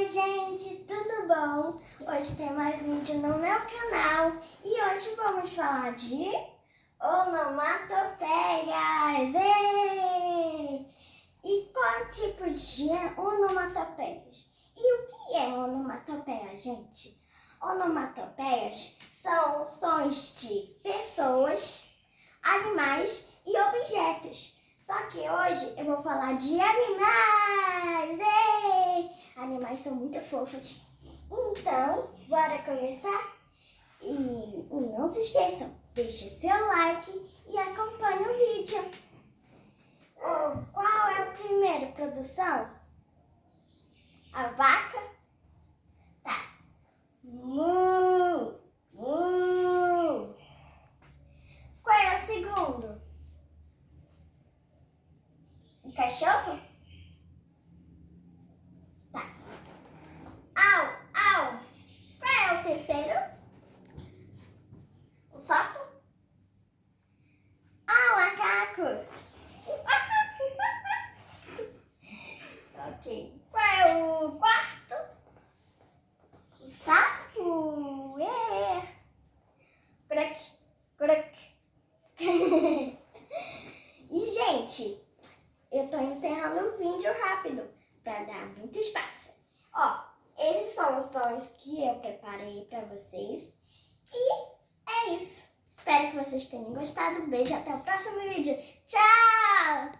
Oi gente, tudo bom? Hoje tem mais um vídeo no meu canal e hoje vamos falar de onomatopeias. Ei! E qual tipo de onomatopeias? E o que é onomatopeia, gente? Onomatopeias são sons de pessoas, animais e objetos. Só que hoje eu vou falar de animais! Ei! Animais são muito fofos. Então, bora começar? E não se esqueçam, deixe seu like e acompanhe o vídeo. Qual é a primeira produção? A vaca? Tá. Mu! Mu! Qual é o segundo? O cachorro? Tá. Au, au. Qual é o terceiro? O sapo? Ah, o macaco. Ok. Qual é o quarto? O sapo. É. Crack, crack. E, gente, eu tô encerrando o vídeo rápido para dar muito espaço. Ó, esses são os sons que eu preparei para vocês. E é isso. Espero que vocês tenham gostado. Beijo, até o próximo vídeo. Tchau!